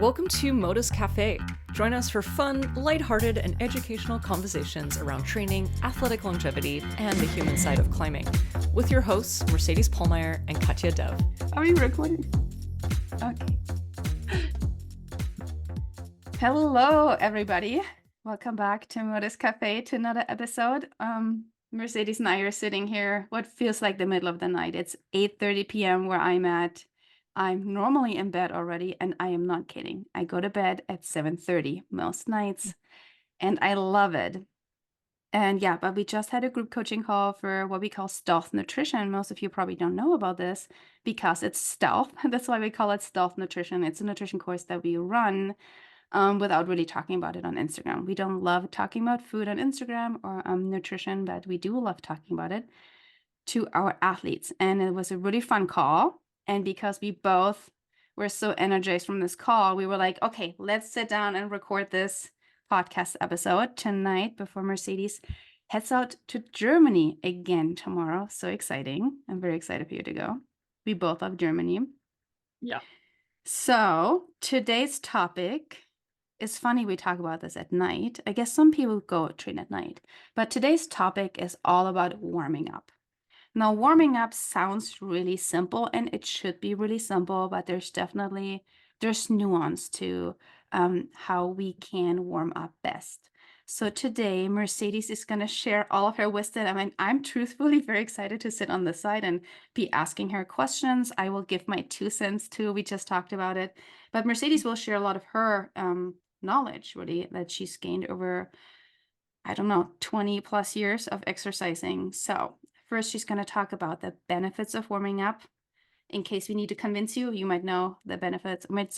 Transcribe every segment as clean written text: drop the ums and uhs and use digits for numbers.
Welcome to Modus Cafe. Join us for fun, lighthearted, and educational conversations around training, athletic longevity, and the human side of climbing. With your hosts, Mercedes Pollmeyer and Katja Dev. Are we recording? Okay. Hello, everybody. Welcome back to Modus Cafe, to another episode. Mercedes and I are sitting here, what feels like the middle of the night. It's 8:30 p.m. where I'm at. I'm normally in bed already, and I am not kidding. I go to bed at 7:30 most nights, and I love it. And yeah, but we just had a group coaching call for what we call stealth nutrition. Most of you probably don't know about this because it's stealth. That's why we call it stealth nutrition. It's a nutrition course that we run without really talking about it on Instagram. We don't love talking about food on Instagram or nutrition, but we do love talking about it to our athletes. And it was a really fun call. And because we both were so energized from this call, we were like, okay, let's sit down and record this podcast episode tonight before Mercedes heads out to Germany again tomorrow. So exciting. I'm very excited for you to go. We both love Germany. Yeah. So today's topic is funny. We talk about this at night. I guess some people go train at night, but today's topic is all about warming up. Now, warming up sounds really simple, and it should be really simple, but there's nuance to how we can warm up best. So today, Mercedes is going to share all of her wisdom. I mean, I'm truthfully very excited to sit on this side and be asking her questions. I will give my 2 cents too. We just talked about it, but Mercedes will share a lot of her knowledge, really, that she's gained over, I don't know, 20 plus years of exercising. So first, she's going to talk about the benefits of warming up. In case we need to convince you, you might know the benefits. You might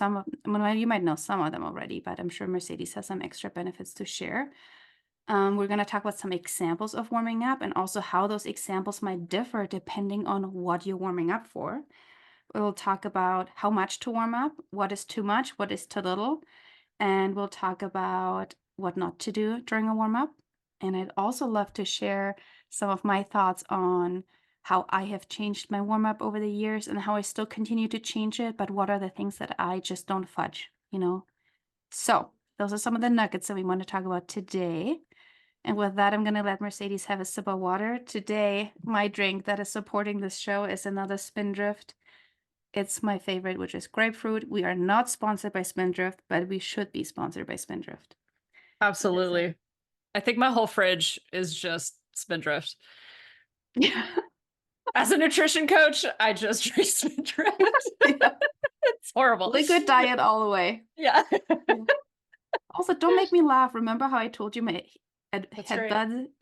know some of them already, but I'm sure Mercedes has some extra benefits to share. We're going to talk about some examples of warming up and also how those examples might differ depending on what you're warming up for. We'll talk about how much to warm up, what is too much, what is too little, and we'll talk about what not to do during a warm up. And I'd also love to share some of my thoughts on how I have changed my warm up over the years and how I still continue to change it, but what are the things that I just don't fudge, So those are some of the nuggets that we want to talk about today. And with that, I'm going to let Mercedes have a sip of water. Today, my drink that is supporting this show is another Spindrift. It's my favorite, which is grapefruit. We are not sponsored by Spindrift, but we should be sponsored by Spindrift. Absolutely. I think my whole fridge is just Spindrift. Yeah. As a nutrition coach, I just drink Spindrift. Yeah. It's horrible. Liquid diet all the way. Yeah. Also, don't make me laugh. Remember how I told you my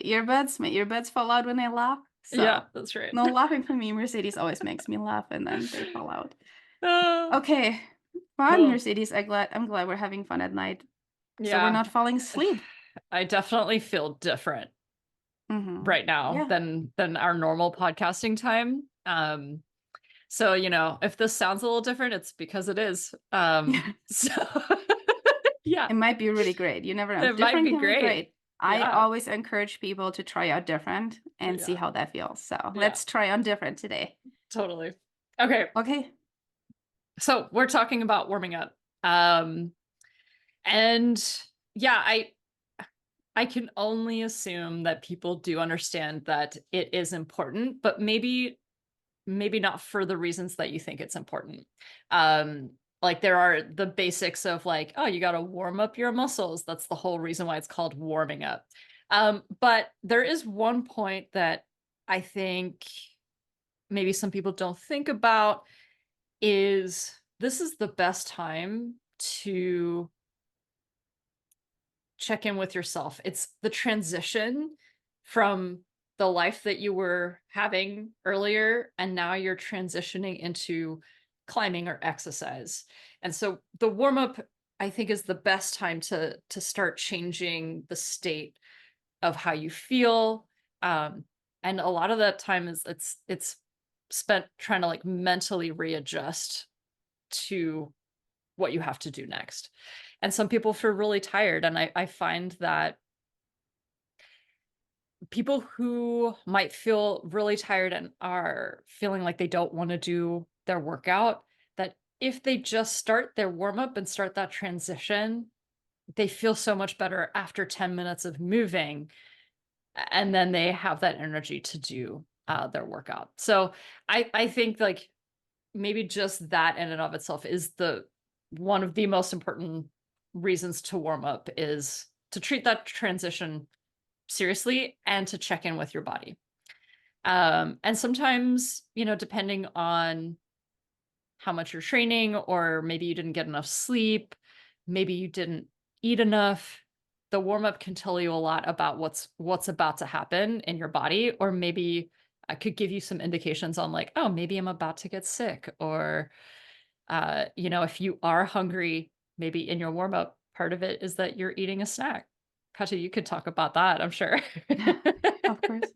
earbuds fall out when I laugh? So, yeah, that's right. No laughing for me. Mercedes always makes me laugh and then they fall out. Okay. Fun, Cool. Mercedes. I'm glad we're having fun at night. Yeah. So we're not falling asleep. I definitely feel different right now than our normal podcasting time. So, if this sounds a little different, it's because it is. So yeah. It might be really great. You never know. It might be great. I always encourage people to try out different and see how that feels. So let's try on different today. Totally. Okay. So we're talking about warming up. And yeah, I can only assume that people do understand that it is important, but maybe not for the reasons that you think it's important. Like there are the basics of like, oh, you got to warm up your muscles. That's the whole reason why it's called warming up. But there is one point that I think maybe some people don't think about is this is the best time to check in with yourself. It's the transition from the life that you were having earlier, and now you're transitioning into climbing or exercise. And so the warm-up, I think, is the best time to start changing the state of how you feel. And a lot of that time is it's spent trying to like mentally readjust to what you have to do next. And some people feel really tired. And I find that people who might feel really tired and are feeling like they don't want to do their workout, that if they just start their warm up and start that transition, they feel so much better after 10 minutes of moving, and then they have that energy to do their workout. So I think like maybe just that in and of itself is the one of the most important reasons to warm up, is to treat that transition seriously and to check in with your body. And sometimes, depending on how much you're training, or maybe you didn't get enough sleep, maybe you didn't eat enough, the warm up can tell you a lot about what's about to happen in your body, or maybe I could give you some indications on like, oh, maybe I'm about to get sick, or if you are hungry, maybe in your warm up, part of it is that you're eating a snack. Katja, you could talk about that, I'm sure. Of course.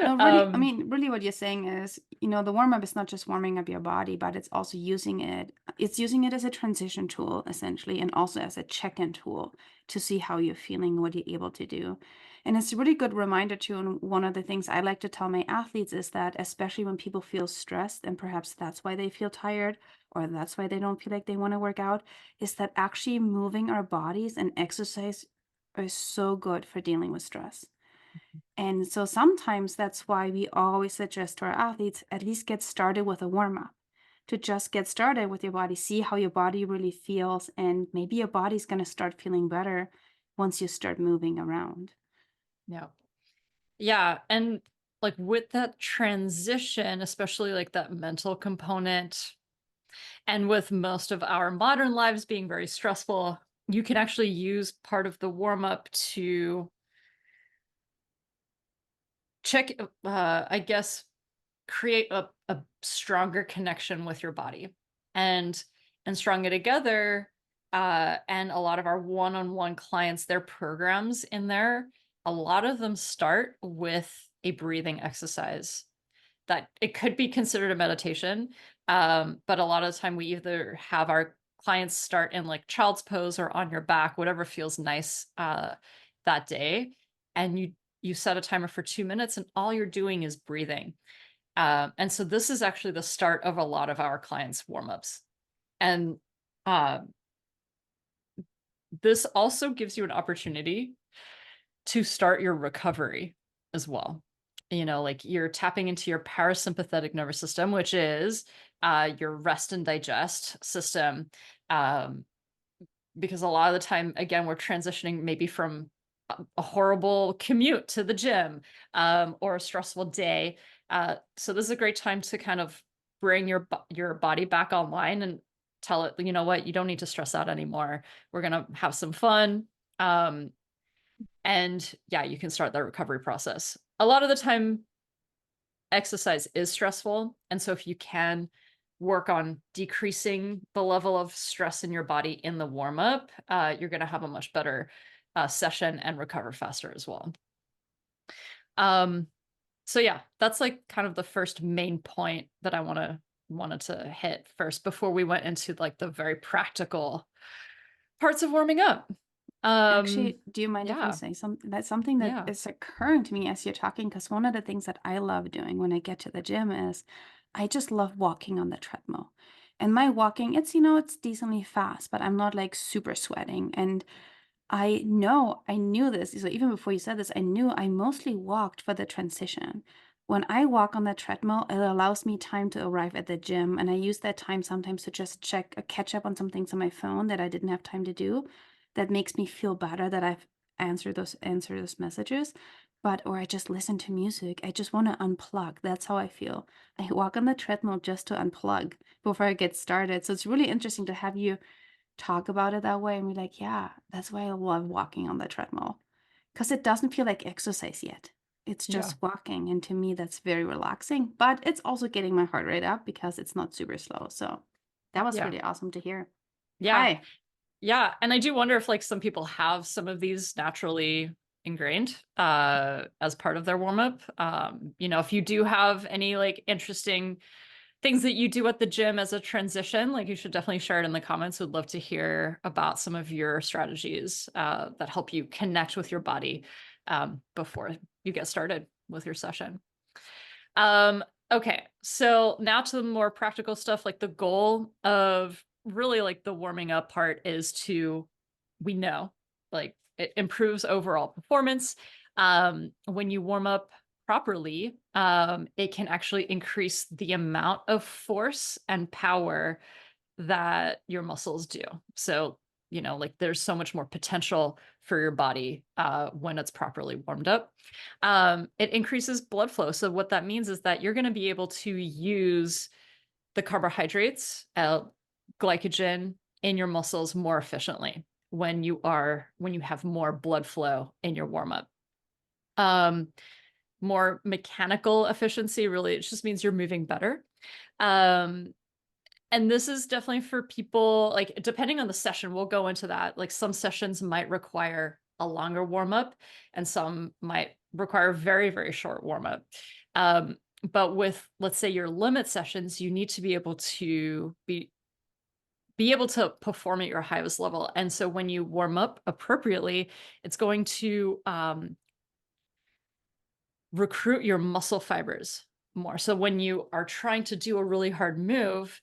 No, really, I um, mean, really what you're saying is, the warm up is not just warming up your body, but it's also using it as a transition tool, essentially, and also as a check-in tool to see how you're feeling, what you're able to do. And it's a really good reminder too. And one of the things I like to tell my athletes is that, especially when people feel stressed, and perhaps that's why they feel tired, or that's why they don't feel like they want to work out, is that actually moving our bodies and exercise are so good for dealing with stress. And so sometimes that's why we always suggest to our athletes, at least get started with a warm up, to just get started with your body, see how your body really feels, and maybe your body's going to start feeling better once you start moving around. yeah. Yeah. And like with that transition, especially like that mental component, and with most of our modern lives being very stressful, you can actually use part of the warm up to check, I guess, create a stronger connection with your body, and strung it together. And a lot of our one-on-one clients, their programs in there, a lot of them start with a breathing exercise that it could be considered a meditation. But a lot of the time we either have our clients start in like child's pose or on your back, whatever feels nice that day. And you set a timer for 2 minutes, and all you're doing is breathing. And so this is actually the start of a lot of our clients' warm-ups. And uh, this also gives you an opportunity to start your recovery as well. Like you're tapping into your parasympathetic nervous system, which is your rest and digest system. Um, because a lot of the time, again, we're transitioning maybe from a horrible commute to the gym, or a stressful day. So this is a great time to kind of bring your body back online and tell it, you know what, you don't need to stress out anymore. We're gonna have some fun. And yeah, you can start that recovery process. A lot of the time, exercise is stressful. And so if you can work on decreasing the level of stress in your body in the warm up, you're going to have a much better session and recover faster as well. So yeah, that's like kind of the first main point that I wanted to hit first before we went into like the very practical parts of warming up. Actually, do you mind if I Yeah, say something? That's something that yeah, is occurring to me as you're talking, because one of the things that I love doing when I get to the gym is I just love walking on the treadmill. And my walking, it's decently fast, but I'm not like super sweating. And I knew this. So even before you said this, I knew I mostly walked for the transition. When I walk on the treadmill, it allows me time to arrive at the gym. And I use that time sometimes to just catch up on some things on my phone that I didn't have time to do. That makes me feel better that I've answered those messages. Or I just listen to music. I just want to unplug. That's how I feel. I walk on the treadmill just to unplug before I get started. So it's really interesting to have you talk about it that way and be like, yeah, that's why I love walking on the treadmill. Because it doesn't feel like exercise yet. It's yeah, just walking. And to me, that's very relaxing. But it's also getting my heart rate up because it's not super slow. So that was yeah, really awesome to hear. yeah. Hi. Yeah, and I do wonder if like some people have some of these naturally ingrained as part of their warm up. If you do have any like interesting things that you do at the gym as a transition, like you should definitely share it in the comments. Would love to hear about some of your strategies that help you connect with your body before you get started with your session. Okay, so now to the more practical stuff, like the goal of really like the warming up part is to, we know, like it improves overall performance. When you warm up properly, it can actually increase the amount of force and power that your muscles do. So, like there's so much more potential for your body when it's properly warmed up. It increases blood flow. So, what that means is that you're going to be able to use the carbohydrates, glycogen in your muscles more efficiently when you have more blood flow in your warm up. Um, More mechanical efficiency, really, it just means you're moving better. Um, and this is definitely for people, like, depending on the session, we'll go into that. Like, some sessions might require a longer warm up, and some might require very, very short warm up. But with, let's say, your limit sessions, you need to be able to be able to perform at your highest level. And so when you warm up appropriately, it's going to recruit your muscle fibers more. So when you are trying to do a really hard move,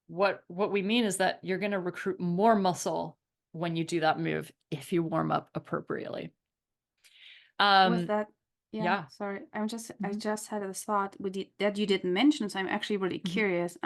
what we mean is that you're going to recruit more muscle when you do that move if you warm up appropriately. With Um, that, yeah, yeah. sorry. I Mhm. just had this thought that you didn't mention, so I'm actually really Mhm. curious.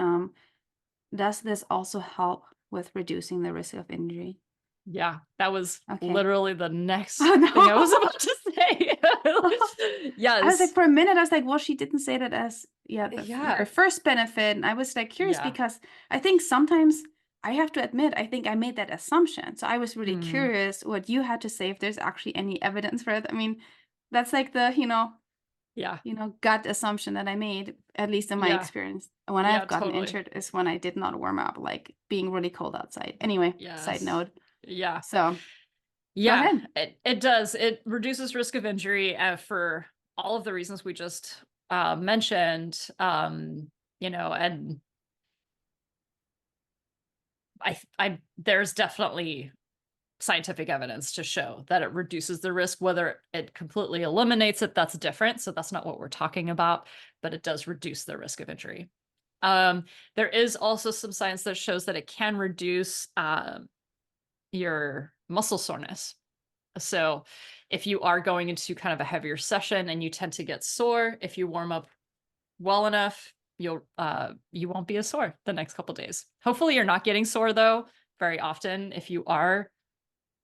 Does this also help with reducing the risk of injury? Yeah, that was Okay. literally the next Oh thing I was no. about to say. I was like, Yes. for a minute, I was like, well, she didn't say that as, yeah, the Yeah. very first benefit. And I was like curious Yeah. because I think sometimes I have to admit, I think I made that assumption. So I was really Mm, curious what you had to say if there's actually any evidence for it. I mean, that's like the, yeah. gut assumption that I made, at least in my Yeah. experience. When Yeah, I've gotten totally. injured is when I did not warm up, like being really cold outside. Anyway, side Yes. note. Yeah. So go Yeah, ahead. it does. It reduces risk of injury for all of the reasons we just mentioned. And there's definitely scientific evidence to show that it reduces the risk. Whether it completely eliminates it, that's different. So that's not what we're talking about, but it does reduce the risk of injury. There is also some science that shows that it can reduce your muscle soreness. So if you are going into kind of a heavier session and you tend to get sore, if you warm up well enough, you won't be as sore the next couple days. Hopefully you're not getting sore though very often. If you are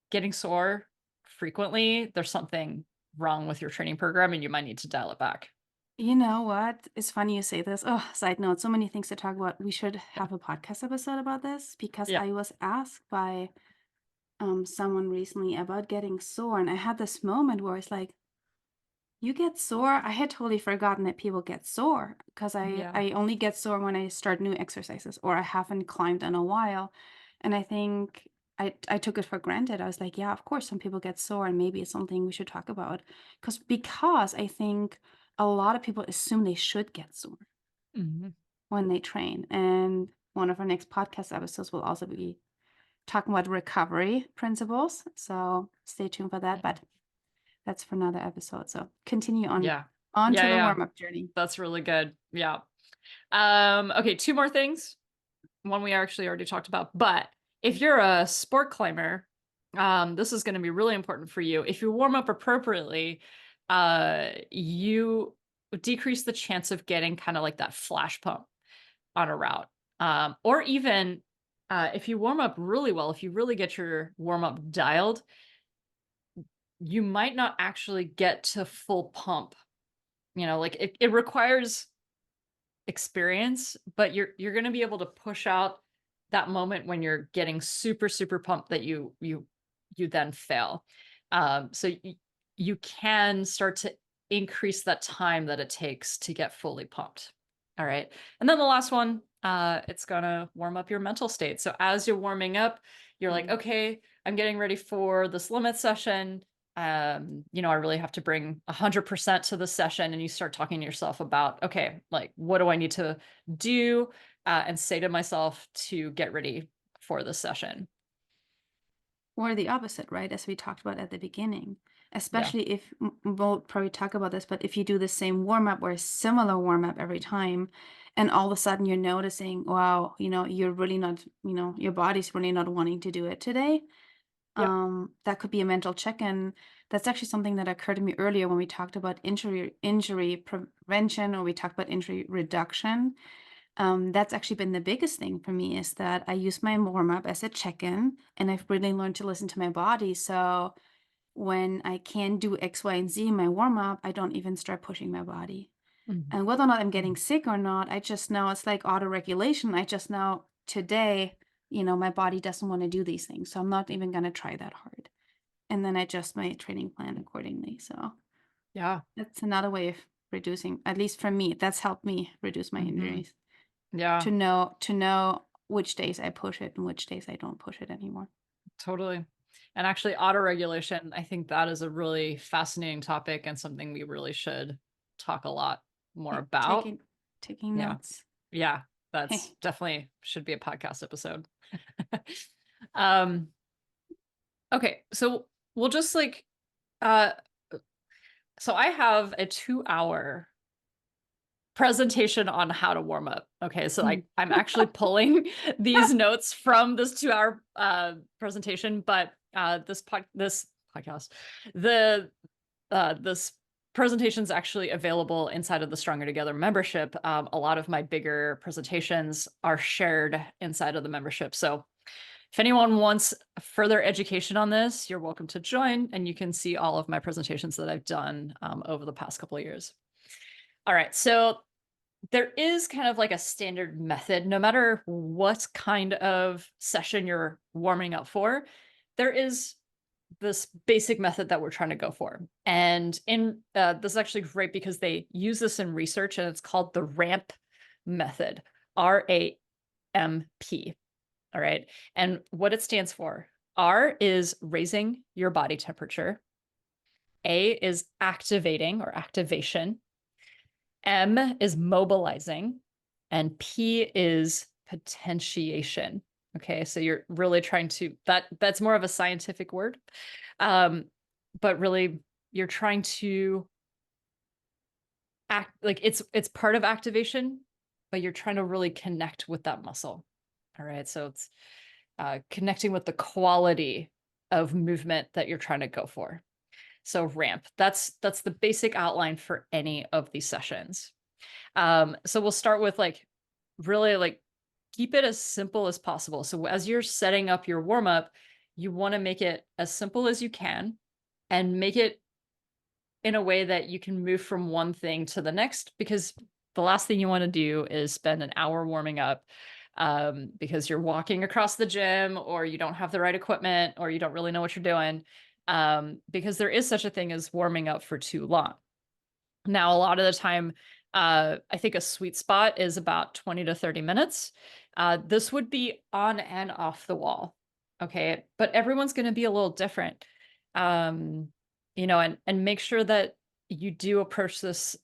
getting sore frequently, there's something wrong with your training program and you might need to dial it back. You know what? It's funny you say this. Oh, side note, so many things to talk about. We should Yeah. have a podcast episode about this because Yeah. I was asked by someone recently about getting sore, and I had this moment where it's like, you get sore? I had totally forgotten that people get sore because Yeah. I only get sore when I start new exercises or I haven't climbed in a while. And I think I took it for granted. I was like, yeah, of course some people get sore and maybe it's something we should talk about. Because I think a lot of people assume they should get sore Mhm. when they train. And one of our next podcast episodes will also be talking about recovery principles. So stay tuned for that. But that's for another episode. So continue Yeah. on to Yeah. the Yeah. warm-up journey. That's really good. Yeah. Okay, two more things. One we actually already talked about, but if you're a sport climber, this is going to be really important for you. If you warm up appropriately, you decrease the chance of getting kind of like that flash pump on a route. Or even if you warm up really well, if you really get your warm up dialed, you might not actually get to full pump. Like it requires experience, but you're going to be able to push out that moment when you're getting super super pumped that you then fail. So you can start to increase that time that it takes to get fully pumped. All right, and then the last one, it's gonna warm up your mental state. So as you're warming up, you're like, Mm. okay, I'm getting ready for this limit session. I really have to bring 100% to the session, and you start talking to yourself about, okay, like, what do I need to do and say to myself to get ready for the session? Or the opposite, right? As we talked about at the beginning. Yeah. especially if we'll probably talk about this, but if you do the same warm up or a similar warm up every time, and all of a sudden you're noticing, wow, you're really not, your body's really not wanting to do it today. Yep. That could be a mental check-in. That's actually something that occurred to me earlier when we talked about injury prevention, or we talked about injury reduction. That's actually been the biggest thing for me, is that I use my warm up as a check-in, and I've really learned to listen to my body. So when I can do X, Y, and Z in my warm up, I don't even start pushing my body. Mhm. And whether or not I'm getting Mhm. sick or not, I just know it's like auto regulation. I just know today, my body doesn't want to do these things. So I'm not even going to try that hard. And then I adjust my training plan accordingly. So Yeah. that's another way of reducing, at least for me, that's helped me reduce my Hmm. injuries. Yeah, To know which days I push it and which days I don't push it anymore. totally. And actually, autoregulation, I think that is a really fascinating topic and something we really should talk a lot more Yeah, about. taking Yeah. notes. Yeah. That's definitely should be a podcast episode. um, okay. So we'll just like, uh, so I have a 2 hour presentation on how to warm up. Okay, so Mm. I'm actually pulling these notes from this 2 hour presentation, but this podcast, the this presentation is actually available inside of the Stronger Together membership. A lot of my bigger presentations are shared inside of the membership. So if anyone wants further education on this, you're welcome to join, and you can see all of my presentations that I've done over the past couple of years. All right, so there is kind of like a standard method, no matter what kind of session you're warming up for, there is this basic method that we're trying to go for. And in this is actually great because they use this in research, and it's called the RAMP method, RAMP. All right. And what it stands for, R is raising your body temperature, A is activating or activation, M is mobilizing, and P is potentiation. Okay, so you're really trying to that's more of a scientific word. Um, but really you're trying to act like it's part of activation, but you're trying to really connect with that muscle. All right, so it's connecting with the quality of movement that you're trying to go for. So ramp, that's the basic outline for any of these sessions. So we'll start with like really like keep it as simple as possible. So as you're setting up your warm up, you want to make it as simple as you can and make it in a way that you can move from one thing to the next, because the last thing you want to do is spend an hour warming up because you're walking across the gym, or you don't have the right equipment, or you don't really know what you're doing, because there is such a thing as warming up for too long. Now, a lot of the time, I think a sweet spot is about 20 to 30 minutes. This would be on and off the wall. Okay. But everyone's going to be a little different. Um, and make sure that you do approach this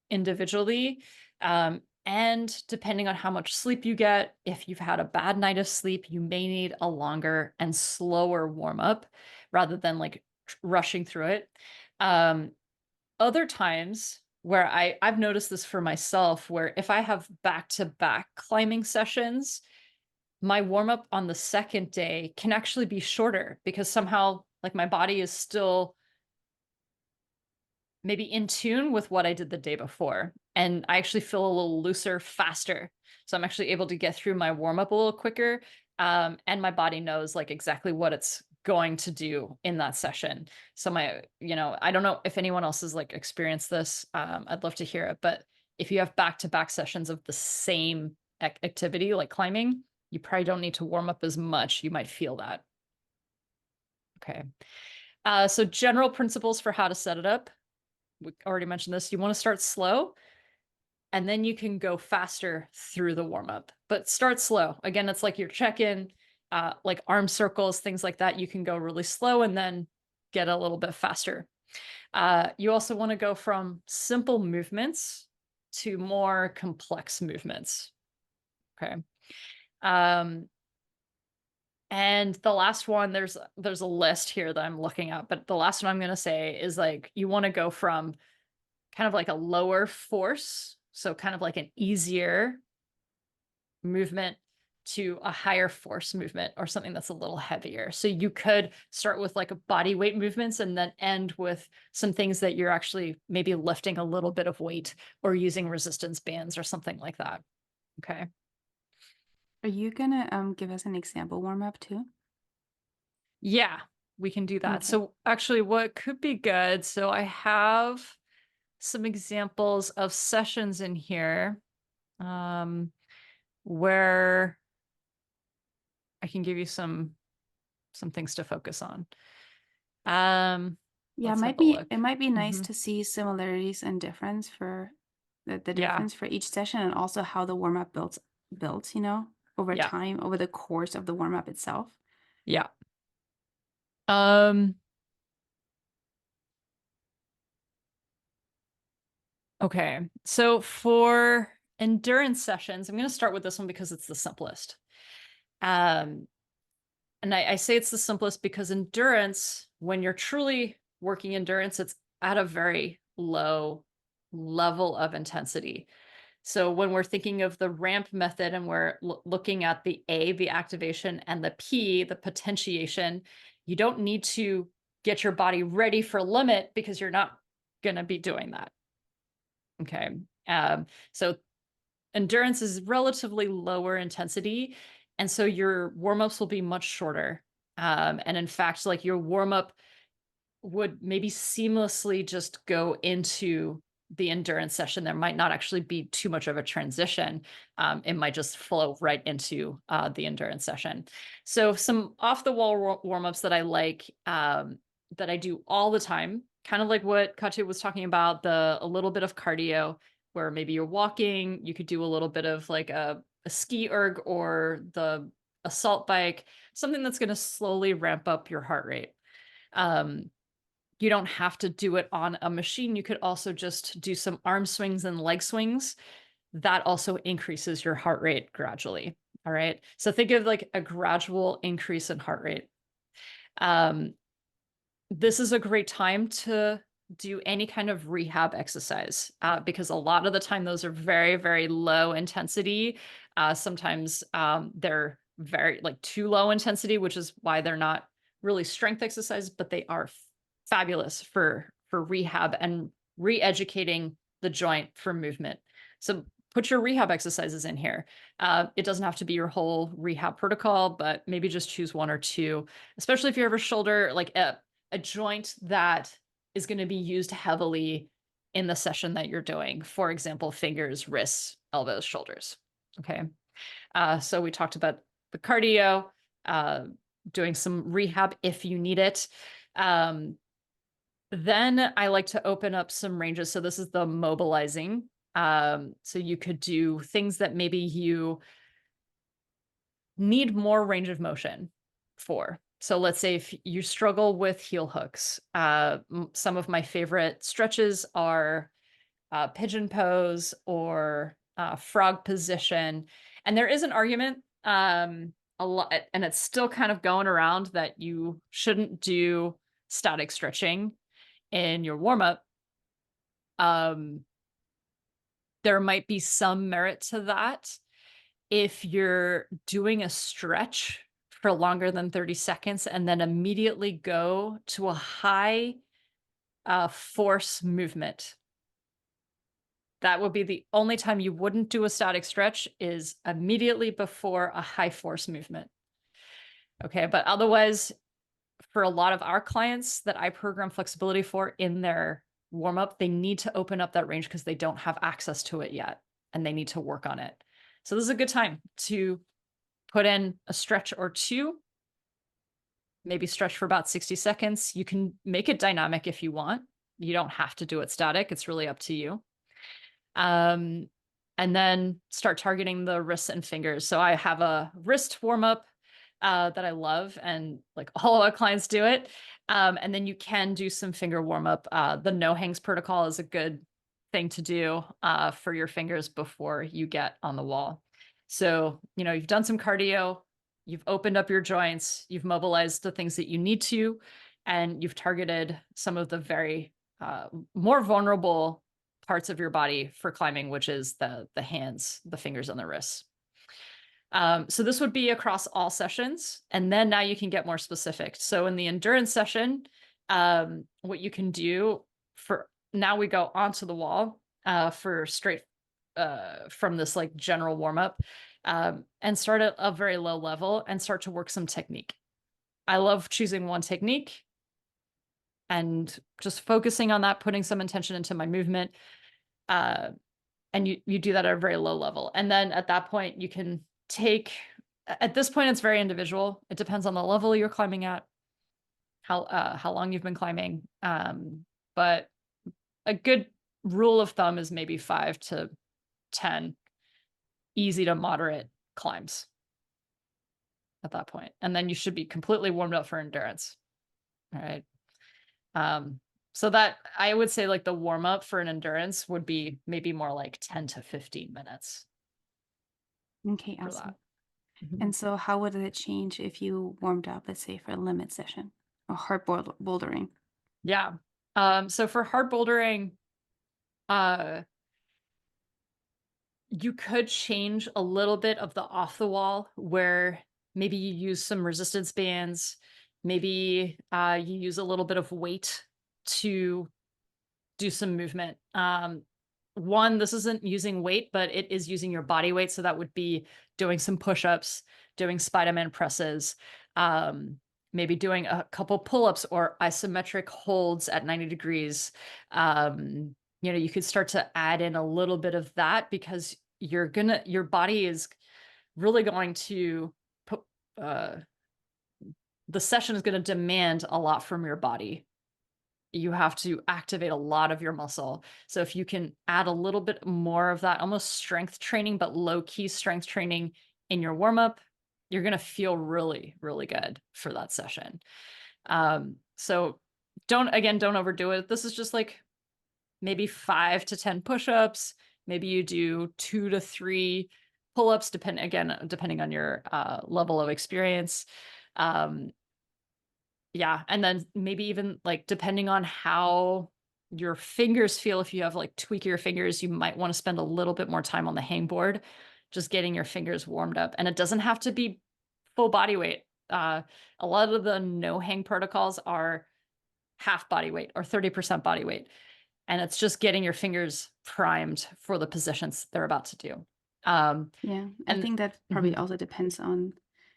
individually. And depending on how much sleep you get, if you've had a bad night of sleep, you may need a longer and slower warm up rather than like rushing through it. Um, Other times where I've noticed this for myself, where if I have back-to-back climbing sessions, my warm up on the second day can actually be shorter because somehow like my body is still maybe in tune with what I did the day before. And I actually feel a little looser faster. So I'm actually able to get through my warm up a little quicker. And my body knows like exactly what it's going to do in that session. So I don't know if anyone else has like experienced this. I'd love to hear it. But if you have back-to-back sessions of the same activity, like climbing, you probably don't need to warm up as much. You might feel that. Okay. So general principles for how to set it up. We already mentioned this. You want to start slow, and then you can go faster through the warm up, but start slow. Again, it's like your check-in, like arm circles, things like that. You can go really slow and then get a little bit faster. You also want to go from simple movements to more complex movements. Okay. Um, And the last one, there's a list here that I'm looking at, but the last one I'm going to say is like you want to go from kind of like a lower force, so kind of like an easier movement to a higher force movement or something that's a little heavier. So you could start with like a body weight movements and then end with some things that you're actually maybe lifting a little bit of weight or using resistance bands or something like that. Okay. Are you gonna give us an example warm up too? Yeah, we can do that. Okay. So actually what could be good, so I have some examples of sessions in here um, where I can give you some things to focus on. Um, Yeah, let's have a look. it might be nice hmm to see similarities and difference for the Yeah, difference for each session and also how the warm up builds, over yeah, time, over the course of the warm up itself. yeah. Um, okay. So for endurance sessions, I'm going to start with this one because it's the simplest. Um, and I say it's the simplest because endurance, when you're truly working endurance, it's at a very low level of intensity. So when we're thinking of the ramp method and we're looking at the A, the activation, and the P, the potentiation, you don't need to get your body ready for limit because you're not going to be doing that. Okay. So endurance is relatively lower intensity. And so your warm ups will be much shorter. And in fact, like your warm up would maybe seamlessly just go into the endurance session. There might not actually be too much of a transition. It might just flow right into the endurance session. So some off the wall warm-ups that I like that I do all the time, kind of like what Katya was talking about, a little bit of cardio where maybe you're walking, you could do a little bit of like a ski erg or the assault bike, something that's going to slowly ramp up your heart rate. Um, you don't have to do it on a machine. You could also just do some arm swings and leg swings. That also increases your heart rate gradually. All right. So think of like a gradual increase in heart rate. Um, this is a great time to do any kind of rehab exercise because a lot of the time those are very, very low intensity. Sometimes they're very like too low intensity, which is why they're not really strength exercises, but they are fabulous for rehab and re-educating the joint for movement. So put your rehab exercises in here. It doesn't have to be your whole rehab protocol, but maybe just choose one or two, especially if you have a shoulder, like a joint that is going to be used heavily in the session that you're doing. For example, fingers, wrists, elbows, shoulders. Okay. So we talked about the cardio, uh, doing some rehab if you need it. Um, then I like to open up some ranges. So this is the mobilizing. So you could do things that maybe you need more range of motion for. So let's say if you struggle with heel hooks, some of my favorite stretches are pigeon pose or frog position. And there is an argument a lot, and it's still kind of going around that you shouldn't do static stretching in your warm up. Um, there might be some merit to that if you're doing a stretch for longer than 30 seconds and then immediately go to a high force movement. That would be the only time you wouldn't do a static stretch is immediately before a high force movement. Okay, but otherwise, for a lot of our clients that I program flexibility for in their warm up, they need to open up that range because they don't have access to it yet and they need to work on it. So this is a good time to put in a stretch or two, maybe stretch for about 60 seconds. You can make it dynamic if you want. You don't have to do it static. It's really up to you. Um, and then start targeting the wrists and fingers. So I have a wrist warm up that I love, and like all of our clients do it. And then you can do some finger warm up. The no hangs protocol is a good thing to do for your fingers before you get on the wall. So, you've done some cardio, you've opened up your joints, you've mobilized the things that you need to, and you've targeted some of the very more vulnerable parts of your body for climbing, which is the hands, the fingers, and the wrists. So this would be across all sessions. And then now you can get more specific. So in the endurance session, what you can do for now, we go onto the wall for straight from this like general warm up, and start at a very low level and start to work some technique. I love choosing one technique and just focusing on that, putting some intention into my movement. Uh, and you do that at a very low level. And then at that point, you can at this point, it's very individual. It depends on the level you're climbing at, how long you've been climbing. But a good rule of thumb is maybe 5 to 10 easy to moderate climbs at that point. And then you should be completely warmed up for endurance. All right. So that I would say like the warm up for an endurance would be maybe more like 10 to 15 minutes Okay, for awesome. that. Mhm. And so how would it change if you warmed up, let's say, for a limit session or hard bouldering? Yeah. So for hard bouldering, uh, you could change a little bit of the off the wall where maybe you use some resistance bands, maybe you use a little bit of weight to do some movement. One, this isn't using weight, but it is using your body weight. So that would be doing some push-ups, doing Spider-Man presses, um, maybe doing a couple pull-ups or isometric holds at 90 degrees. You could start to add in a little bit of that because your body is really going to put, uh, the session is going to demand a lot from your body. You have to activate a lot of your muscle. So if you can add a little bit more of that almost strength training, but low key strength training in your warm up, you're going to feel really, really good for that session. So don't overdo it. This is just like maybe 5 to 10 push-ups. Maybe you do 2 to 3 pull-ups, depending on your level of experience. Um, yeah, and then maybe even, like, depending on how your fingers feel, if you have, like, tweak your fingers, you might wanna spend a little bit more time on the hangboard, just getting your fingers warmed up, and it doesn't have to be full body weight. A lot of the no hang protocols are half body weight or 30% body weight, and it's just getting your fingers primed for the positions they're about to do. Yeah, I And think that probably Mhm, also depends on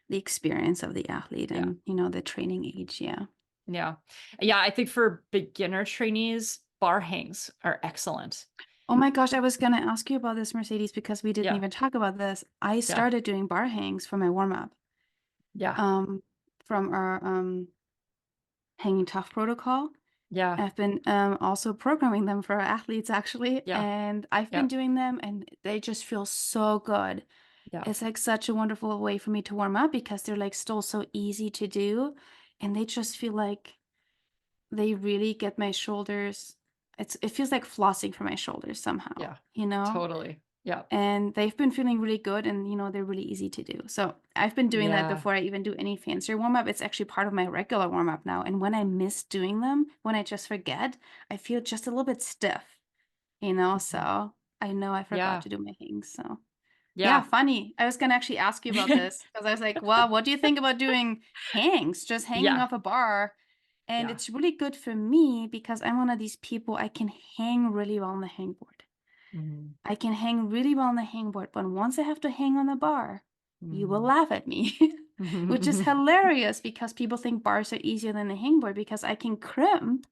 the experience of the athlete yeah. and, the training age. Yeah. Yeah. Yeah, I think for beginner trainees, bar hangs are excellent. Oh my gosh, I was gonna ask you about this, Mercedes, because we didn't Yeah. even talk about this. I Yeah. started doing bar hangs for my warm up, Yeah. um, from our hanging tough protocol. Yeah. I've been also programming them for our athletes actually, Yeah. and I've been Yeah. doing them, and they just feel so good. Yeah. It's like such a wonderful way for me to warm up because they're like still so easy to do, and they just feel like they really get my shoulders. It feels like flossing for my shoulders somehow, Yeah. you know? Totally. Yeah. And they've been feeling really good, and they're really easy to do. So I've been doing that Yeah. before I even do any fancier warm up. It's actually part of my regular warm up now. And when I miss doing them, when I just forget, I feel just a little bit stiff. Mhm. So I know I forgot Yeah. to do my hangs. So yeah, Yeah. funny. I was gonna actually ask you about this because I was like, well, what do you think about doing hangs, just hanging Yeah. off a bar? And Yeah. it's really good for me because I'm one of these people, I can hang really well on the hangboard. Mhm. I can hang really well on the hangboard, but once I have to hang on the bar, you will Mhm. laugh at me, which is hilarious because people think bars are easier than the hangboard because I can crimp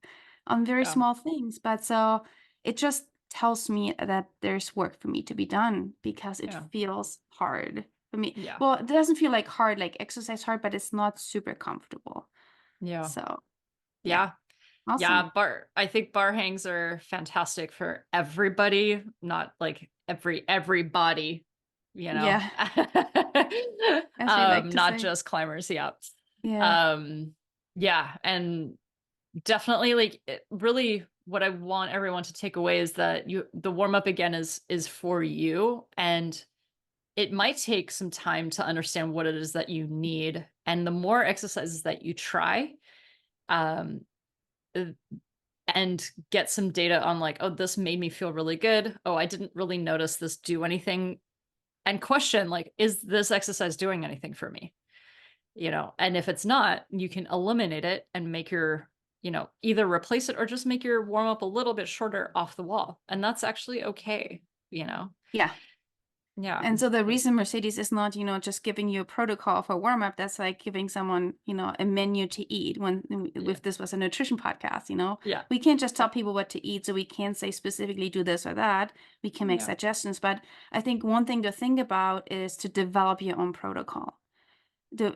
on very Yeah. small things. But so it just tells me that there's work for me to be done because it Yeah. feels hard for me. Yeah. Well, it doesn't feel like hard, like exercise hard, but it's not super comfortable. Yeah. So yeah, Yeah. awesome. Yeah. I think bar hangs are fantastic for everybody, not like everybody, you know. Yeah, as we like to Not say. just climbers. Yeah. Yeah. Um, yeah. And definitely like really what I want everyone to take away is that the warm up again is for you, and it might take some time to understand what it is that you need. And the more exercises that you try, um, uh, and get some data on like, oh, this made me feel really good. Oh, I didn't really notice this do anything. And question, like, is this exercise doing anything for me? And if it's not, you can eliminate it and make your, either replace it or just make your warm up a little bit shorter off the wall. And that's actually okay, you know? Yeah. Yeah. And so the reason Mercedes is not, just giving you a protocol for warm up, that's like giving someone, a menu to eat when Yeah. if this was a nutrition podcast, Yeah. we can't just tell people what to eat. So we can't say specifically do this or that. We can make Yeah. suggestions. But I think one thing to think about is to develop your own protocol.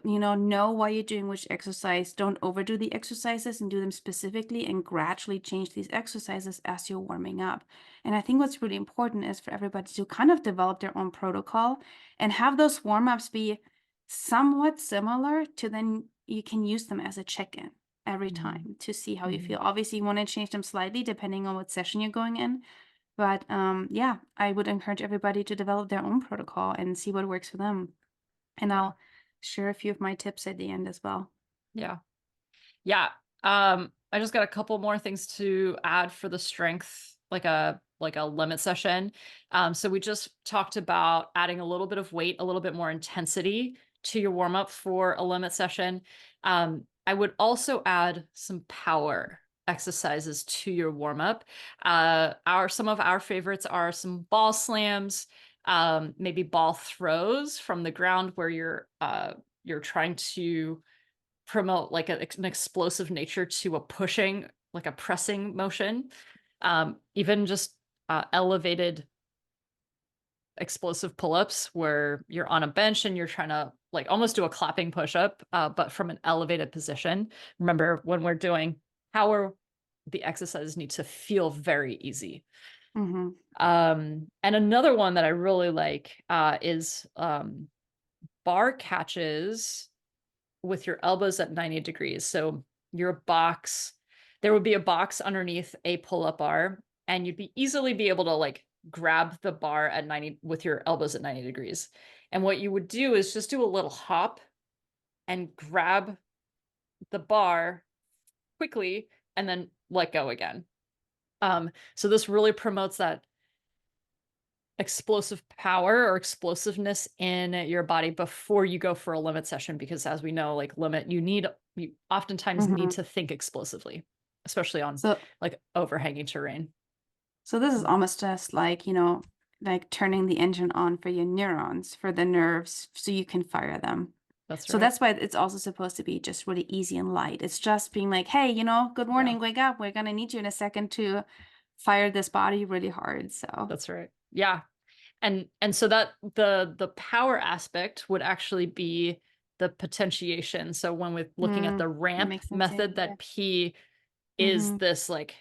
Know why you're doing which exercise. Don't overdo the exercises and do them specifically, and gradually change these exercises as you're warming up. And I think what's really important is for everybody to kind of develop their own protocol and have those warm-ups be somewhat similar to, then you can use them as a check-in every Mhm. time to see how you Mhm. feel. Obviously, you want to change them slightly depending on what session you're going in. But yeah, I would encourage everybody to develop their own protocol and see what works for them. And Yeah. I'll share a few of my tips at the end as well. Yeah. Yeah. I just got a couple more things to add for the strength, like a limit session. So we just talked about adding a little bit of weight, a little bit more intensity to your warm up for a limit session. I would also add some power exercises to your warm up. Some of our favorites are some ball slams, maybe ball throws from the ground where you're trying to promote like an explosive nature to a pushing, like a pressing motion. Even just elevated explosive pull-ups where you're on a bench and you're trying to like almost do a clapping push-up, but from an elevated position. Remember, when we're doing power, the exercises need to feel very easy. Mm-hmm. And another one that I really like is bar catches with your elbows at 90 degrees. So there would be a box underneath a pull-up bar, and you'd be easily be able to like grab the bar at 90 with your elbows at 90 degrees. And what you would do is just do a little hop and grab the bar quickly and then let go again. So this really promotes that explosive power or explosiveness in your body before you go for a limit session, because as we know, like limit, you oftentimes need Mm-hmm. to think explosively, especially on So, like overhanging terrain. so this is Mm. almost just like, like turning the engine on for your neurons, for the nerves, so you can fire them. That's So right. that's why it's also supposed to be just really easy and light. It's just being like, hey, good Yeah, morning, wake up. We're gonna need you in a second to fire this body really hard. So, that's right. Yeah. And so that the power aspect would actually be the potentiation. So when we're looking at the that ramp makes sense. Yeah. method, that P is Mm-hmm. this like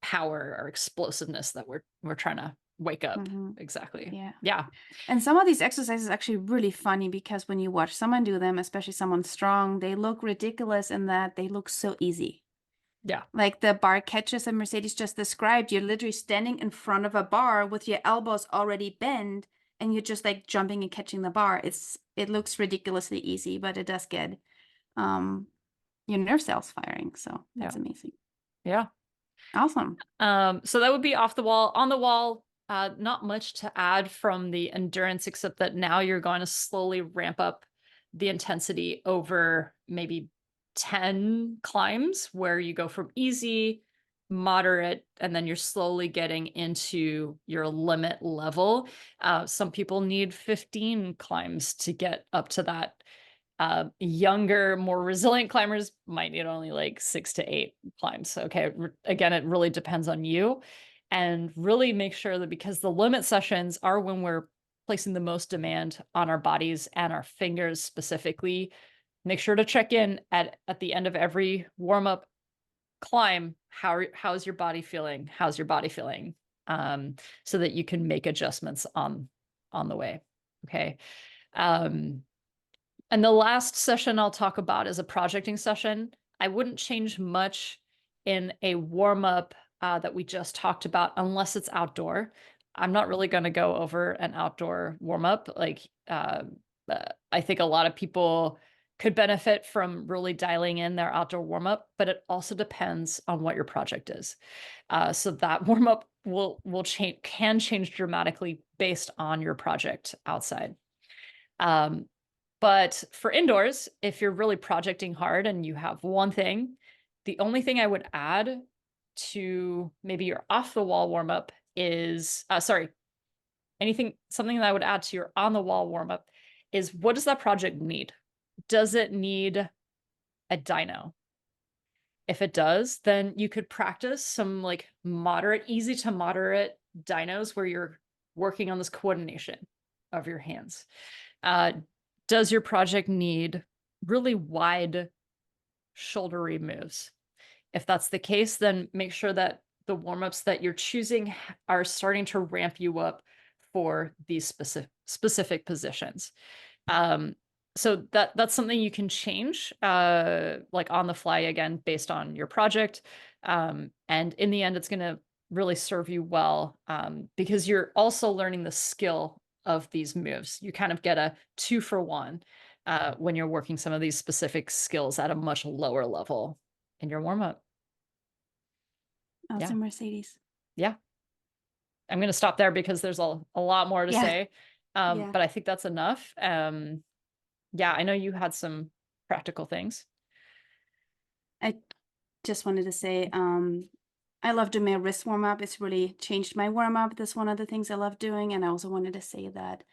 power or explosiveness that we're trying to wake up. Mm-hmm. Exactly. Yeah. Yeah. And some of these exercises are actually really funny because when you watch someone do them, especially someone strong, they look ridiculous in that they look so easy. Yeah. Like the bar catches that Mercedes just described, you're literally standing in front of a bar with your elbows already bent, and you're just like jumping and catching the bar. It looks ridiculously easy, but it does get um your nerve cells firing. So Yeah. that's amazing. Yeah. Awesome. So that would be off the wall. On the wall, not much to add from the endurance, except that now you're going to slowly ramp up the intensity over maybe 10 climbs, where you go from easy, moderate, and then you're slowly getting into your limit level. Some people need 15 climbs to get up to that. Younger, more resilient climbers might need only like 6 to 8 climbs. Okay. Again, it really depends on you, and really make sure that, because the limit sessions are when we're placing the most demand on our bodies and our fingers specifically, make sure to check in at the end of every warm up climb. How's your body feeling? How's your body feeling? So that you can make adjustments on the way. Okay. Um, and the last session I'll talk about is a projecting session. I wouldn't change much in a warm up that we just talked about, unless it's outdoor. I'm not really going to go over an outdoor warm up. I think a lot of people could benefit from really dialing in their outdoor warm up, but it also depends on what your project is. So that warm up will change, can change dramatically based on your project outside. Um, but for indoors, if you're really projecting hard and you have one thing, the only thing I would add to maybe your off the wall warm up is something that I would add to your on the wall warm up is, what does that project need? Does it need a dyno? If it does, then you could practice some like moderate, easy to moderate dynos where you're working on this coordination of your hands. Uh, does your project need really wide shouldery moves? If that's the case, then make sure that the warm-ups that you're choosing are starting to ramp you up for these specific positions. Um, so that's something you can change, like on the fly again, based on your project. And in the end, it's going to really serve you well, because you're also learning the skill of these moves. You kind of get a 2-for-1 when you're working some of these specific skills at a much lower level in your warm up. Yeah. Awesome, Mercedes. Yeah. I'm going to stop there because there's a lot more to Yeah. say. Yeah. But I think that's enough. Yeah, I know you had some practical things. I just wanted to say, I love doing my wrist warm up. It's really changed my warm up. That's one of the things I love doing. And I also wanted to say that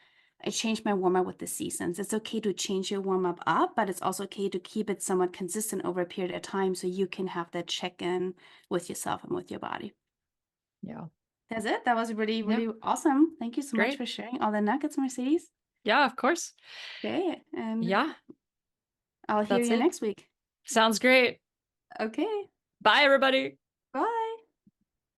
I changed my warm up with the seasons. It's okay to change your warm up, but it's also okay to keep it somewhat consistent over a period of time so you can have that check in with yourself and with your body. Yeah. That's it. That was really, Yeah. really awesome. Thank you so much Great. for sharing all the nuggets, Mercedes. Yeah, of course. Okay. And Yeah, I'll hear that's you it. next week. Sounds great. Okay. Bye, everybody.